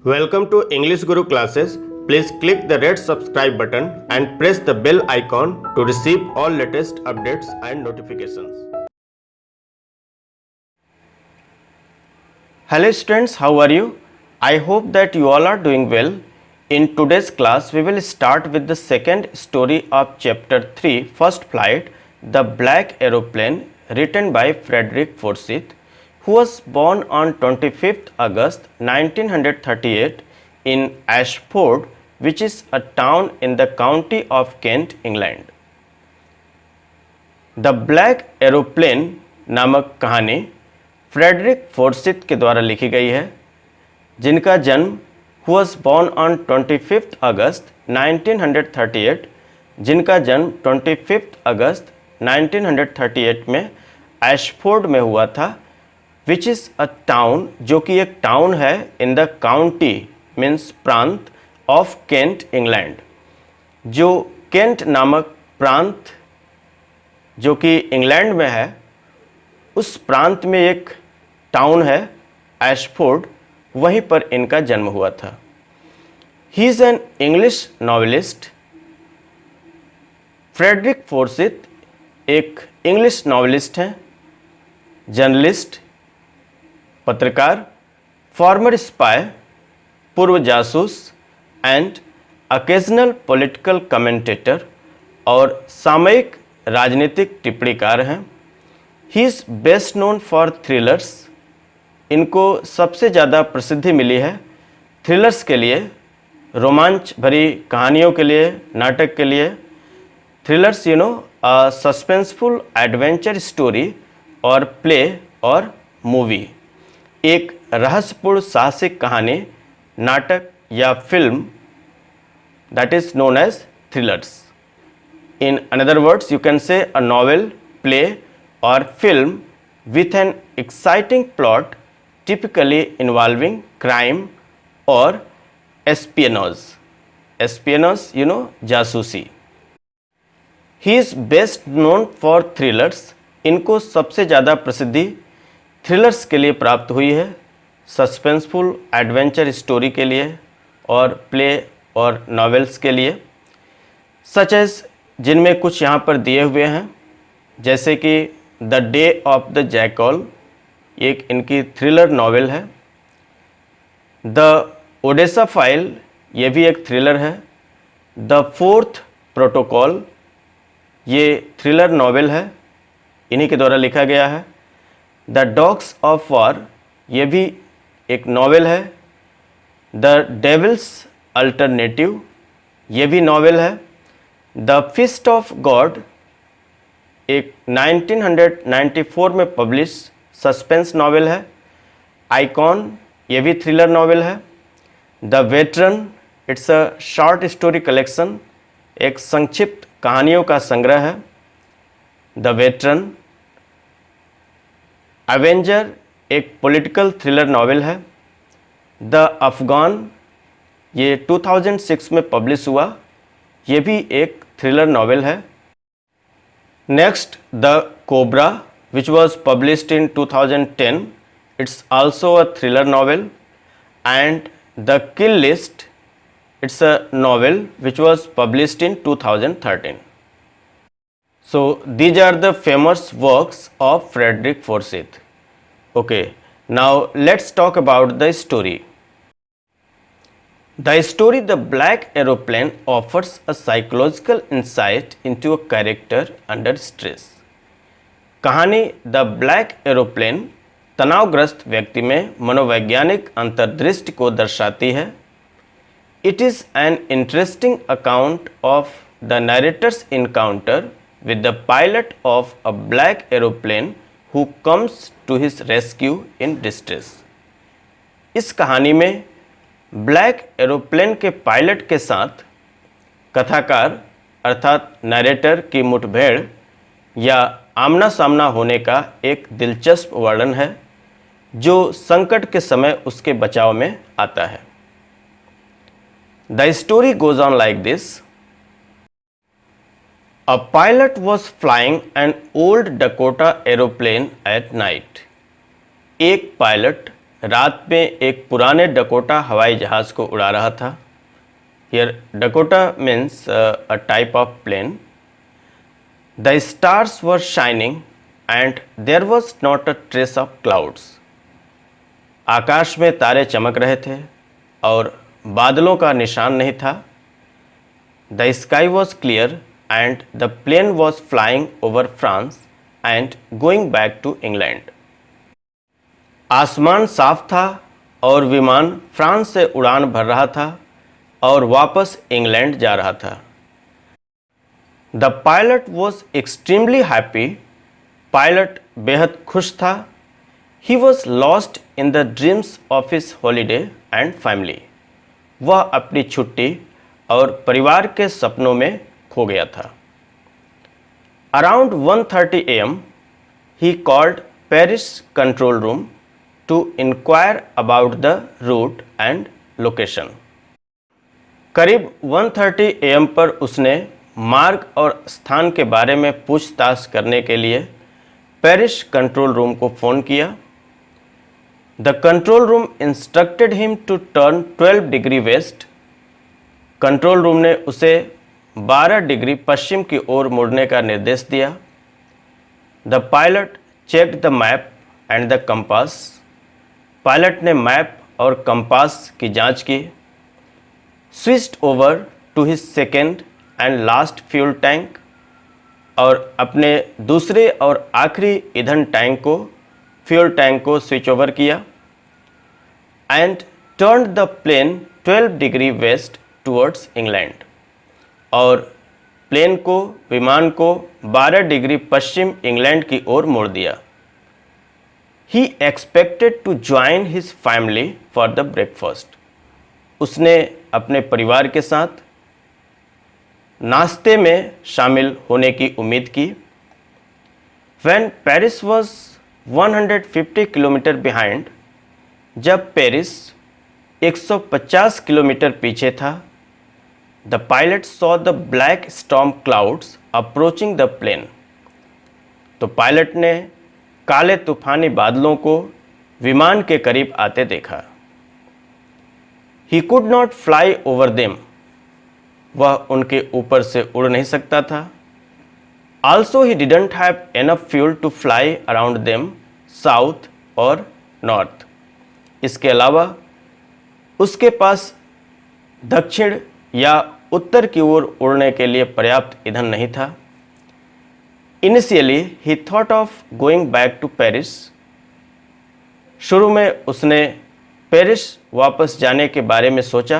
Welcome to English Guru classes. Please click the red subscribe button and press the bell icon to receive all latest updates and notifications. Hello students, how are you? I hope that you all are doing well. In today's class, we will start with the second story of chapter 3, First Flight, The Black Aeroplane, written by Frederick Forsyth, who was born on 25th August 1938 in Ashford, which is a town in the county of Kent, England. The black aeroplane नामक कहानी Frederick Forsythe के द्वारा लिखी गई है, जिनका जन्म who was born on 25th अगस्त 1938, जिनका जन्म 25th अगस्त 1938 में एशफोर्ड में हुआ था, विच इज़ अ टाउन, जो कि एक टाउन है इन द काउंटी मीन्स प्रांत ऑफ केंट, इंग्लैंड। जो केंट नामक प्रांत जो कि इंग्लैंड में है, उस प्रांत में एक टाउन है एशफोर्ड, वहीं पर इनका जन्म हुआ था। He is an English novelist. Frederick Forsyth एक इंग्लिश नॉवेलिस्ट हैं, जर्नलिस्ट, पत्रकार, फॉर्मर स्पाई, पूर्व जासूस एंड ओकेजनल पॉलिटिकल कमेंटेटर और सामयिक राजनीतिक टिप्पणीकार हैं। He is best known for thrillers. इनको सबसे ज़्यादा प्रसिद्धि मिली है थ्रिलर्स के लिए, रोमांच भरी कहानियों के लिए, नाटक के लिए। Thrillers a suspenseful adventure story और प्ले और मूवी, एक रहस्यपूर्ण साहसिक कहानी, नाटक या फिल्म, that is known as thrillers. In another words, you can say a novel, play or film with an exciting plot, typically involving crime or espionage. Espionage, जासूसी। He is best known for thrillers. इनको सबसे ज़्यादा प्रसिद्धि thrillers के लिए प्राप्त हुई है, सस्पेंसफुल एडवेंचर स्टोरी के लिए और प्ले और नॉवेल्स के लिए, सच एज, जिनमें कुछ यहाँ पर दिए हुए हैं, जैसे कि the day of the jackal, एक इनकी थ्रिलर नॉवेल है। द ओडेसा फाइल, ये भी एक थ्रिलर है। द फोर्थ प्रोटोकॉल, ये थ्रिलर नॉवेल है, इन्हीं के द्वारा लिखा गया है। द डॉग्स ऑफ वॉर, ये भी एक नॉवेल है। द डेविल्स अल्टरनेटिव, ये भी नॉवेल है। द फिस्ट ऑफ गॉड, एक 1994 में पब्लिश सस्पेंस नॉवेल है। आइकॉन, ये भी थ्रिलर नॉवेल है। The veteran, it's a short story collection, एक संक्षिप्त कहानियों का संग्रह है, द वेटरन। एवेंजर, एक पॉलिटिकल थ्रिलर नॉवेल है। द अफगान, ये 2006 में पब्लिश हुआ, ये भी एक थ्रिलर नॉवेल है। Next, the cobra, which was published in 2010, it's also a thriller novel. And the kill list, it's a novel which was published in 2013. So these are the famous works of Frederick Forsyth. Okay, now let's talk about the story. The story The Black Aeroplane offers a psychological insight into a character under stress. कहानी the black aeroplane तनावग्रस्त व्यक्ति में मनोवैज्ञानिक अंतर्दृष्टि को दर्शाती है। It is an interesting account of the narrator's encounter with the pilot of a black aeroplane who comes to his rescue in distress. इस कहानी में ब्लैक एरोप्लेन के पायलट के साथ कथाकार अर्थात नरेटर की मुठभेड़ या आमना सामना होने का एक दिलचस्प वर्णन है, जो संकट के समय उसके बचाव में आता है। The story goes on like this. A pilot was flying an old Dakota aeroplane at night. एक पायलट रात में एक पुराने डकोटा हवाई जहाज़ को उड़ा रहा था। Here Dakota means a type of plane. The stars were shining and there was not a trace of clouds. आकाश में तारे चमक रहे थे और बादलों का निशान नहीं था। The sky was clear and the plane was flying over France and going back to England. आसमान साफ था और विमान फ्रांस से उड़ान भर रहा था और वापस इंग्लैंड जा रहा था। The pilot was extremely happy. Pilot बेहद खुश था। He was lost in the dreams of his holiday and family. वह अपनी छुट्टी और परिवार के सपनों में खो गया था। Around 1:30 AM he called Paris control room to inquire about the route and location. करीब 1:30 AM पर उसने मार्ग और स्थान के बारे में पूछताछ करने के लिए पेरिस कंट्रोल रूम को फ़ोन किया। The control room instructed him to turn 12 degree west. Control room ने उसे 12 डिग्री पश्चिम की ओर मुड़ने का निर्देश दिया। The pilot checked the map and the compass. Pilot ने मैप और कंपास की जांच की। Switched over to his second and last fuel tank और अपने दूसरे और आखिरी ईंधन टैंक को फ्यूल टैंक को स्विच ओवर किया। And turned the plane 12 degree west towards England और प्लेन को विमान को 12 डिग्री पश्चिम इंग्लैंड की ओर मोड़ दिया। He expected to join his family for the breakfast. उसने अपने परिवार के साथ नाश्ते में शामिल होने की उम्मीद की। When Paris was 150 kilometre behind, जब पेरिस 150 किलोमीटर पीछे था, the pilot saw the black storm clouds approaching the plane. तो पायलट ने काले तूफानी बादलों को विमान के करीब आते देखा। He could not fly over them. वह उनके ऊपर से उड़ नहीं सकता था। Also he didn't have enough fuel to fly around them south or north. इसके अलावा उसके पास दक्षिण या उत्तर की ओर उड़ने के लिए पर्याप्त ईंधन नहीं था। Initially he thought of going back to Paris. शुरू में उसने पेरिस वापस जाने के बारे में सोचा।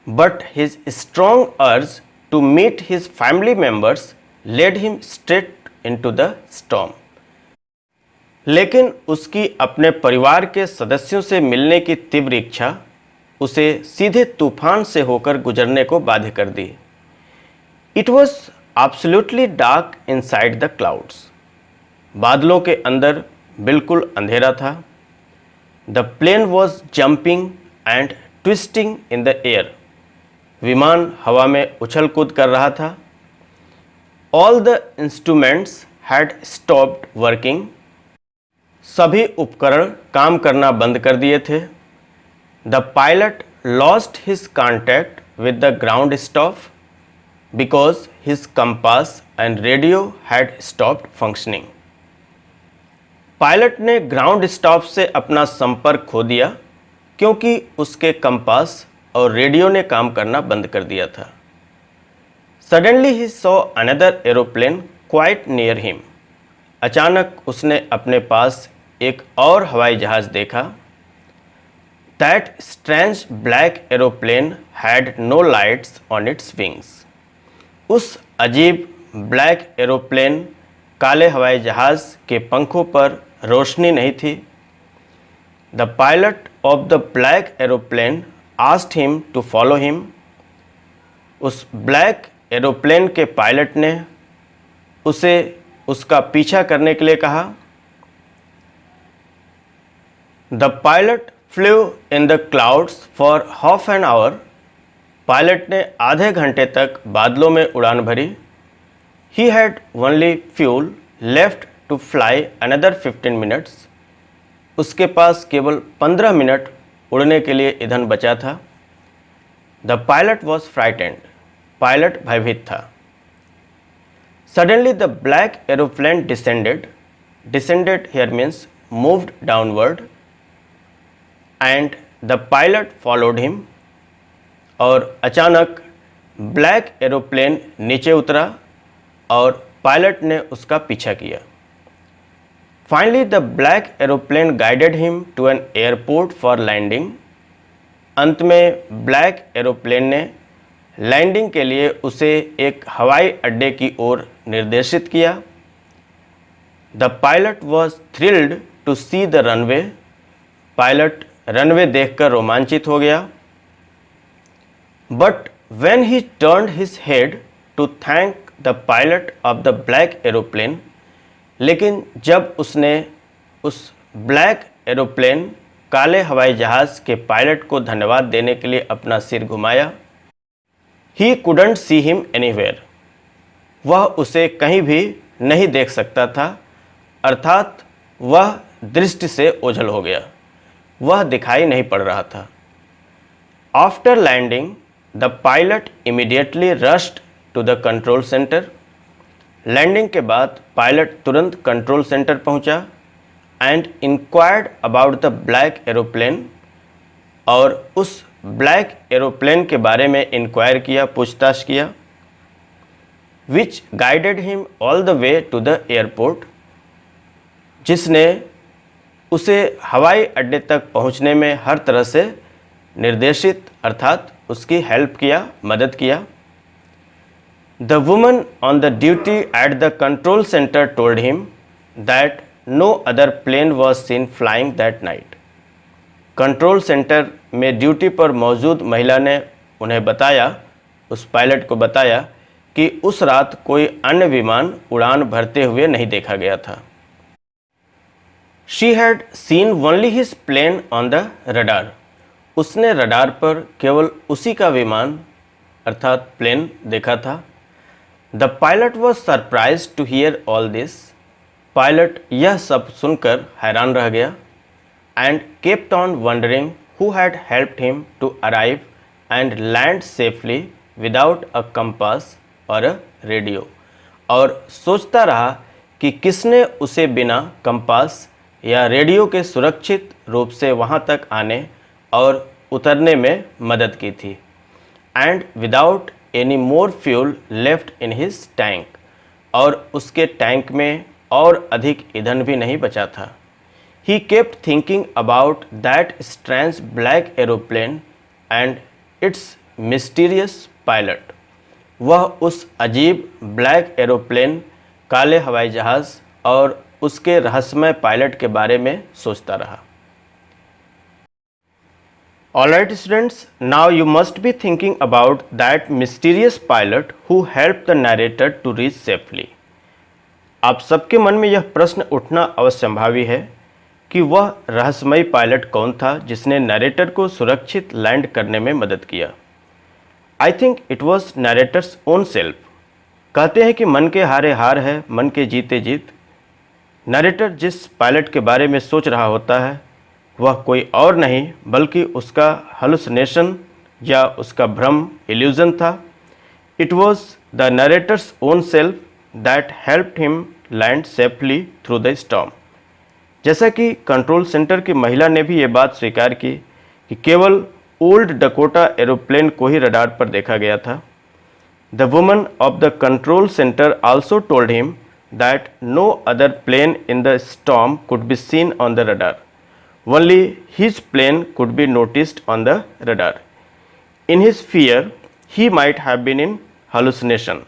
But his strong urge to meet his family members led him straight into the storm. लेकिन उसकी अपने परिवार के सदस्यों से मिलने की तीव्र इच्छा उसे सीधे तूफान से होकर गुजरने को बाध्य कर दी। It was absolutely dark inside the clouds. बादलों के अंदर बिल्कुल अंधेरा था। The plane was jumping and twisting in the air. विमान हवा में उछल कूद कर रहा था। All the instruments had stopped working. सभी उपकरण काम करना बंद कर दिए थे। The pilot lost his contact with the ground staff because his compass and radio had stopped functioning. Pilot ने ग्राउंड स्टाफ से अपना संपर्क खो दिया क्योंकि उसके कंपास और रेडियो ने काम करना बंद कर दिया था। Suddenly he saw another aeroplane quite near him. अचानक उसने अपने पास एक और हवाई जहाज देखा। That strange black aeroplane had no lights on its wings. उस अजीब ब्लैक एरोप्लेन काले हवाई जहाज के पंखों पर रोशनी नहीं थी। The pilot of the black aeroplane asked him to follow him. उस ब्लैक एरोप्लेन के पायलट ने उसे उसका पीछा करने के लिए कहा। The pilot flew in the clouds for half an hour. Pilot ने आधे घंटे तक बादलों में उड़ान भरी। He had only fuel left to fly another 15 minutes. उसके पास केवल 15 मिनट उड़ने के लिए ईंधन बचा था। The pilot was frightened, pilot भयभीत था। Suddenly the black aeroplane descended, descended here means moved downward, and the pilot followed him, और अचानक ब्लैक एरोप्लेन नीचे उतरा और पायलट ने उसका पीछा किया। Finally the black aeroplane guided him to an airport for landing. अंत में ब्लैक एरोप्लेन ने लैंडिंग के लिए उसे एक हवाई अड्डे की ओर निर्देशित किया। The pilot was thrilled to see the runway, pilot runway देखकर रोमांचित हो गया। But when he turned his head to thank the pilot of the black aeroplane, लेकिन जब उसने उस ब्लैक एरोप्लेन काले हवाई जहाज़ के पायलट को धन्यवाद देने के लिए अपना सिर घुमाया, he couldn't see him anywhere, वह उसे कहीं भी नहीं देख सकता था, अर्थात वह दृष्टि से ओझल हो गया, वह दिखाई नहीं पड़ रहा था। After landing, the pilot immediately rushed to the control center. Landing के बाद पायलट तुरंत कंट्रोल सेंटर पहुंचा and inquired about the black aeroplane, और उस ब्लैक एरोप्लेन के बारे में इंक्वायर किया, पूछताछ किया। Which guided him all the way to the airport, जिसने उसे हवाई अड्डे तक पहुंचने में हर तरह से निर्देशित अर्थात उसकी हेल्प किया, मदद किया। The woman on the duty at the control centre told him that no other plane was seen flying that night. Control centre में ड्यूटी पर मौजूद महिला ने उन्हें बताया, उस पायलट को बताया कि उस रात कोई अन्य विमान उड़ान भरते हुए नहीं देखा गया था। She had seen only his plane on the radar, उसने रडार पर केवल उसी का विमान अर्थात प्लेन देखा था। The pilot was surprise to hear all this, pilot यह सब सुनकर हैरान रह गया। And kept on wondering who had helped him to arrive and land safely without a compass और अ रेडियो, और सोचता रहा कि किसने उसे बिना कंपास या रेडियो के सुरक्षित रूप से वहाँ तक आने और उतरने में मदद की थी। And without any more fuel left in his tank, और उसके टैंक में और अधिक ईंधन भी नहीं बचा था। He kept thinking about that strange black aeroplane and it's mysterious pilot, वह उस अजीब ब्लैक एरोप्लेन काले हवाई जहाज़ और उसके रहस्यमय पायलट के बारे में सोचता रहा। Alright students, now you must be thinking about that mysterious pilot who helped the narrator to reach safely. आप सबके मन में यह प्रश्न उठना अवश्यंभावी है कि वह रहस्यमयी पायलट कौन था जिसने नरेटर को सुरक्षित लैंड करने में मदद किया। I think it was narrator's own self. कहते हैं कि मन के हारे हार है, मन के जीते जीत। नरेटर जिस पायलट के बारे में सोच रहा होता है वह कोई और नहीं बल्कि उसका हलुसिनेशन या उसका भ्रम, इल्यूजन था। It was the narrator's own self that helped him land safely through the storm. जैसा कि कंट्रोल सेंटर की महिला ने भी ये बात स्वीकार की कि केवल ओल्ड डकोटा एरोप्लेन को ही रडार पर देखा गया था। The woman of the control centre also told him that no other plane in the storm could be seen on the radar, only his plane could be noticed on the radar. In his fear, he might have been in hallucination.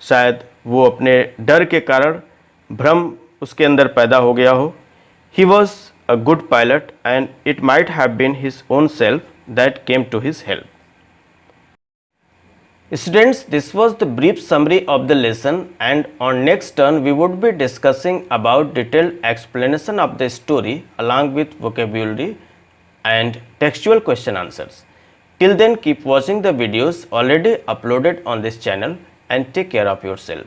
शायद वो अपने डर के कारण भ्रम उसके अंदर पैदा हो गया हो। He was a good pilot and it might have been his own self that came to his help. Students, this was the brief summary of the lesson, and on next turn we would be discussing about detailed explanation of the story along with vocabulary and textual question answers. Till then, keep watching the videos already uploaded on this channel and take care of yourself.